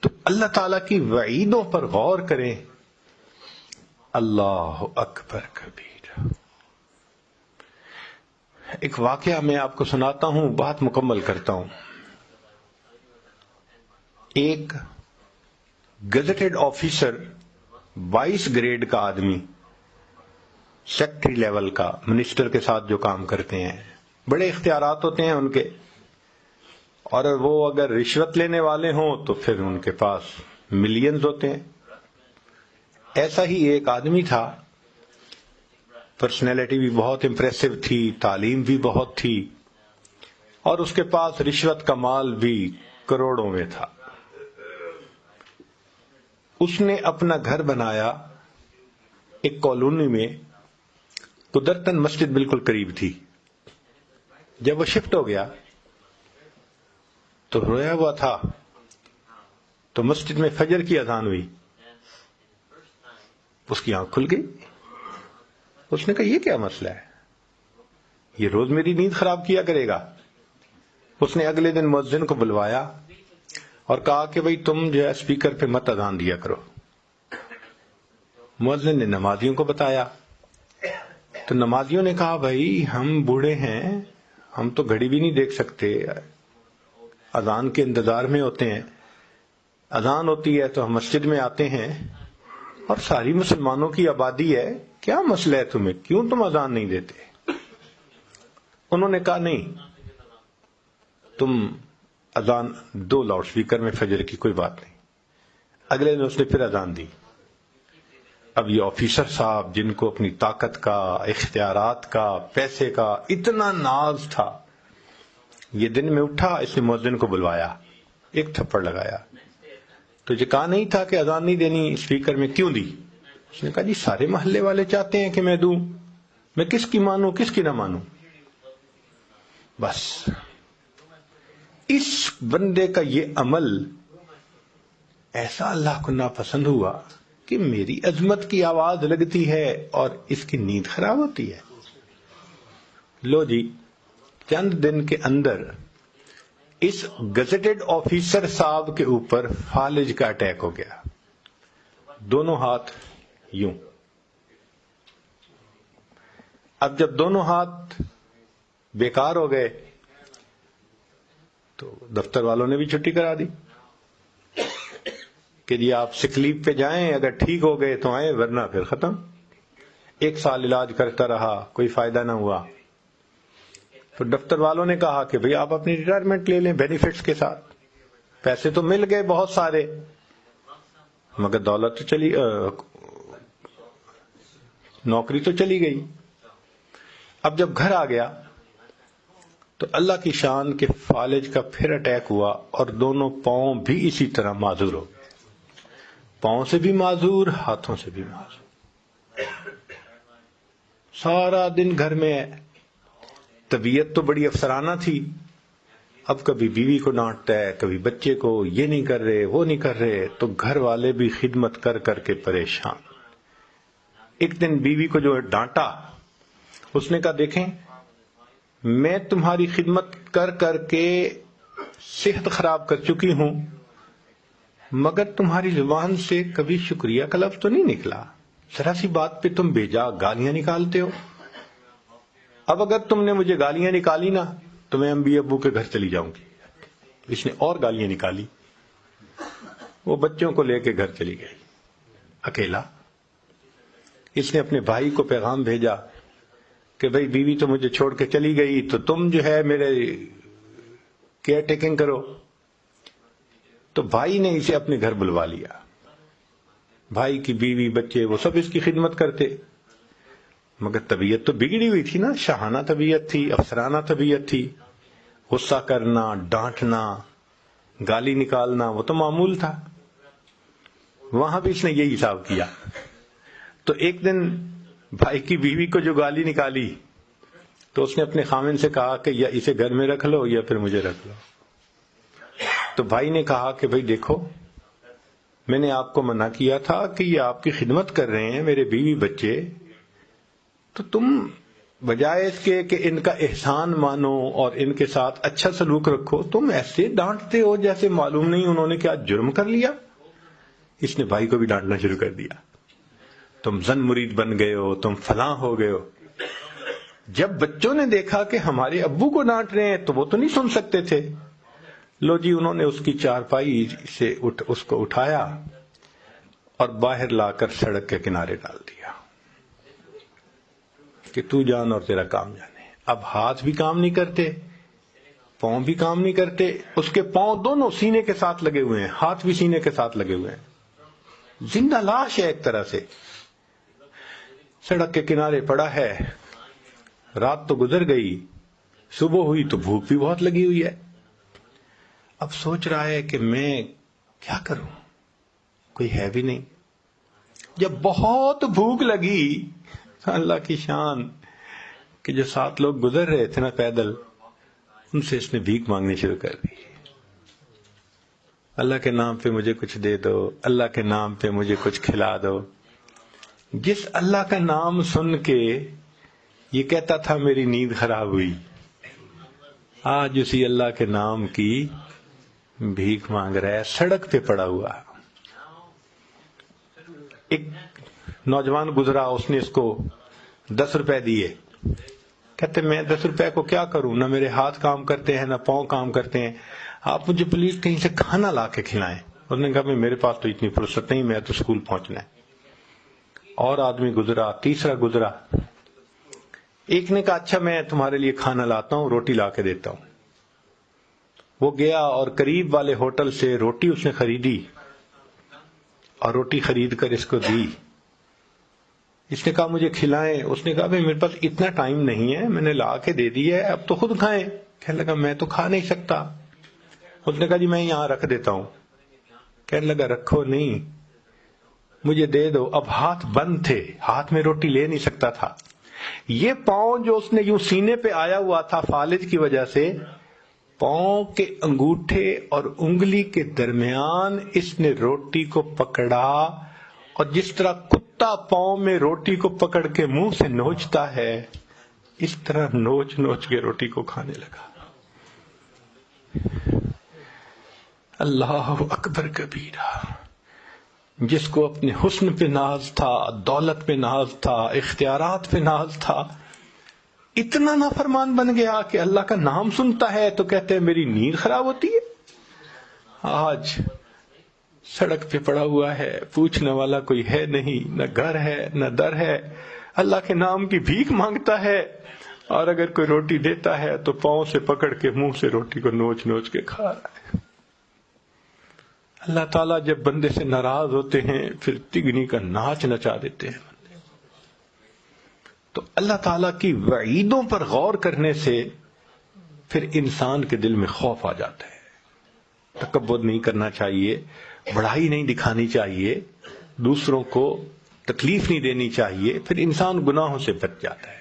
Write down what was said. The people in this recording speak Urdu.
تو اللہ تعالیٰ کی وعیدوں پر غور کریں. اللہ اکبر کبیر. ایک واقعہ میں آپ کو سناتا ہوں، بات مکمل کرتا ہوں. ایک گزٹڈ آفیسر 22 گریڈ کا آدمی، سیکٹری لیول کا، منسٹر کے ساتھ جو کام کرتے ہیں، بڑے اختیارات ہوتے ہیں ان کے، اور وہ اگر رشوت لینے والے ہوں تو پھر ان کے پاس ملینز ہوتے ہیں. ایسا ہی ایک آدمی تھا، پرسنالٹی بھی بہت امپریسو تھی، تعلیم بھی بہت تھی، اور اس کے پاس رشوت کا مال بھی کروڑوں میں تھا. اس نے اپنا گھر بنایا ایک کالونی میں، قدرتاً مسجد بالکل قریب تھی. جب وہ شفٹ ہو گیا تو رویا ہوا تھا، تو مسجد میں فجر کی اذان ہوئی. اس کی آنکھ کھل گئی. اس نے کہا یہ کیا مسئلہ ہے، یہ روز میری نیند خراب کیا کرے گا. اس نے اگلے دن مؤذن کو بلوایا اور کہا کہ بھئی تم جو ہے اسپیکر پہ مت اذان دیا کرو. مؤذن نے نمازیوں کو بتایا تو نمازیوں نے کہا بھائی ہم بوڑھے ہیں، ہم تو گھڑی بھی نہیں دیکھ سکتے، اذان کے انتظار میں ہوتے ہیں، اذان ہوتی ہے تو ہم مسجد میں آتے ہیں، اور ساری مسلمانوں کی آبادی ہے، کیا مسئلہ ہے تمہیں، کیوں تم اذان نہیں دیتے؟ انہوں نے کہا نہیں، تم اذان دو لاؤڈ سپیکر میں فجر کی، کوئی بات نہیں. اگلے دن اس نے پھر اذان دی. اب یہ آفیسر صاحب جن کو اپنی طاقت کا، اختیارات کا، پیسے کا اتنا ناز تھا، یہ دن میں اٹھا، اس نے مؤذن کو بلوایا، ایک تھپڑ لگایا. تو یہ کہا نہیں تھا کہ اذان نہیں دینی اسپیکر میں، کیوں دی؟ اس نے کہا جی سارے محلے والے چاہتے ہیں کہ میں دوں، میں کس کی مانوں کس کی نہ مانوں. بس اس بندے کا یہ عمل ایسا اللہ کو ناپسند ہوا کہ میری عظمت کی آواز لگتی ہے اور اس کی نیند خراب ہوتی ہے. لو جی، چند دن کے اندر اس گزٹڈ آفیسر صاحب کے اوپر فالج کا اٹیک ہو گیا. دونوں ہاتھ یوں. اب جب دونوں ہاتھ بیکار ہو گئے تو دفتر والوں نے بھی چھٹی کرا دی کہ جی آپ سک لیو پہ جائیں، اگر ٹھیک ہو گئے تو آئیں، ورنہ پھر ختم. 1 سال علاج کرتا رہا، کوئی فائدہ نہ ہوا. تو دفتر والوں نے کہا کہ بھئی آپ اپنی ریٹائرمنٹ لے لیں بینیفٹس کے ساتھ. پیسے تو مل گئے بہت سارے، مگر دولت تو چلی، نوکری تو چلی گئی. اب جب گھر آ گیا تو اللہ کی شان کے فالج کا پھر اٹیک ہوا، اور دونوں پاؤں بھی اسی طرح معذور ہو گئے. پاؤں سے بھی معذور، ہاتھوں سے بھی معذور. سارا دن گھر میں ہے. طبیعت تو بڑی افسرانہ تھی، اب کبھی بیوی کو ڈانٹتا ہے، کبھی بچے کو، یہ نہیں کر رہے وہ نہیں کر رہے، تو گھر والے بھی خدمت کر کر کے پریشان. ایک دن بیوی کو جو ڈانٹا، اس نے کہا دیکھیں میں تمہاری خدمت کر کر کے صحت خراب کر چکی ہوں، مگر تمہاری زبان سے کبھی شکریہ کا لفظ تو نہیں نکلا. ذرا سی بات پہ تم بیجا گالیاں نکالتے ہو. اب اگر تم نے مجھے گالیاں نکالی نا تو میں امی ابو کے گھر چلی جاؤں گی. اس نے اور گالیاں نکالی، وہ بچوں کو لے کے گھر چلی گئی اکیلا. اس نے اپنے بھائی کو پیغام بھیجا کہ بھئی بیوی تو مجھے چھوڑ کے چلی گئی، تو تم جو ہے میرے کیئر ٹیکنگ کرو. تو بھائی نے اسے اپنے گھر بلوا لیا. بھائی کی بیوی بچے وہ سب اس کی خدمت کرتے، مگر طبیعت تو بگڑی ہوئی تھی نا، شاہانہ طبیعت تھی، افسرانہ طبیعت تھی. غصہ کرنا، ڈانٹنا، گالی نکالنا وہ تو معمول تھا. وہاں بھی اس نے یہی حساب کیا. تو ایک دن بھائی کی بیوی کو جو گالی نکالی تو اس نے اپنے خامن سے کہا کہ یا اسے گھر میں رکھ لو یا پھر مجھے رکھ لو. تو بھائی نے کہا کہ بھئی دیکھو میں نے آپ کو منع کیا تھا کہ یہ آپ کی خدمت کر رہے ہیں میرے بیوی بچے، تو تم بجائے اس کے کہ ان کا احسان مانو اور ان کے ساتھ اچھا سلوک رکھو، تم ایسے ڈانٹتے ہو جیسے معلوم نہیں انہوں نے کیا جرم کر لیا۔ اس نے بھائی کو بھی ڈانٹنا شروع کر دیا، تم زن مرید بن گئے ہو، تم فلاں ہو گئے ہو۔ جب بچوں نے دیکھا کہ ہمارے ابو کو ڈانٹ رہے ہیں تو وہ تو نہیں سن سکتے تھے، لو جی انہوں نے اس کی چارپائی سے اس کو اٹھایا اور باہر لا کر سڑک کے کنارے ڈال دیا کہ تو جان اور تیرا کام جانے۔ اب ہاتھ بھی کام نہیں کرتے، پاؤں بھی کام نہیں کرتے، اس کے پاؤں دونوں سینے کے ساتھ لگے ہوئے ہیں، ہاتھ بھی سینے کے ساتھ لگے ہوئے ہیں، زندہ لاش ہے ایک طرح سے، سڑک کے کنارے پڑا ہے۔ رات تو گزر گئی، صبح ہوئی تو بھوک بھی بہت لگی ہوئی ہے۔ اب سوچ رہا ہے کہ میں کیا کروں، کوئی ہے بھی نہیں۔ جب بہت بھوک لگی، اللہ کی شان کہ جو 7 لوگ گزر رہے تھے نا پیدل، ان سے اس نے بھیک مانگنی شروع کر دی۔ اللہ کے نام پہ مجھے کچھ دے دو، اللہ کے نام پہ مجھے کچھ کھلا دو۔ جس اللہ کا نام سن کے یہ کہتا تھا میری نیند خراب ہوئی، آج اسی اللہ کے نام کی بھیک مانگ رہا ہے، سڑک پہ پڑا ہوا۔ ایک نوجوان گزرا، اس نے اس کو 10 روپے دیے، کہتے میں 10 روپے کو کیا کروں، نہ میرے ہاتھ کام کرتے ہیں نہ پاؤں کام کرتے ہیں، آپ مجھے پلیز کہیں سے کھانا لا کے کھلائیں۔ اس نے کہا میرے پاس تو اتنی فرصت نہیں، میں تو اسکول پہنچنا ہے۔ اور آدمی گزرا، تیسرا گزرا، ایک نے کہا اچھا میں تمہارے لیے کھانا لاتا ہوں، روٹی لا کے دیتا ہوں۔ وہ گیا اور قریب والے ہوٹل سے روٹی اس نے خریدی اور روٹی خرید کر اس کو دی۔ اس نے کہا مجھے کھلائیں، اس نے کہا بھئی میرے پاس اتنا ٹائم نہیں ہے، میں نے لا کے دے دی ہے، اب تو خود کھائیں۔ کہنے لگا میں تو کھا نہیں سکتا۔ اس نے کہا جی میں یہاں رکھ دیتا ہوں۔ کہنے لگا رکھو نہیں، مجھے دے دو۔ اب ہاتھ بند تھے، ہاتھ میں روٹی لے نہیں سکتا تھا۔ یہ پاؤں جو اس نے یوں سینے پہ آیا ہوا تھا فالج کی وجہ سے، پاؤں کے انگوٹھے اور انگلی کے درمیان اس نے روٹی کو پکڑا، اور جس طرح کتا پاؤں میں روٹی کو پکڑ کے منہ سے نوچتا ہے، اس طرح نوچ نوچ کے روٹی کو کھانے لگا۔ اللہ اکبر کبیرہ۔ جس کو اپنے حسن پہ ناز تھا، دولت پہ ناز تھا، اختیارات پہ ناز تھا، اتنا نافرمان بن گیا کہ اللہ کا نام سنتا ہے تو کہتے ہیں میری نیند خراب ہوتی ہے۔ آج سڑک پہ پڑا ہوا ہے، پوچھنے والا کوئی ہے نہیں، نہ گھر ہے نہ در ہے، اللہ کے نام کی بھیک مانگتا ہے، اور اگر کوئی روٹی دیتا ہے تو پاؤں سے پکڑ کے منہ سے روٹی کو نوچ نوچ کے کھا رہا ہے۔ اللہ تعالیٰ جب بندے سے ناراض ہوتے ہیں پھر تگنی کا ناچ نچا دیتے ہیں۔ تو اللہ تعالیٰ کی وعیدوں پر غور کرنے سے پھر انسان کے دل میں خوف آ جاتا ہے۔ تکبر نہیں کرنا چاہیے، بڑائی نہیں دکھانی چاہیے، دوسروں کو تکلیف نہیں دینی چاہیے، پھر انسان گناہوں سے بچ جاتا ہے۔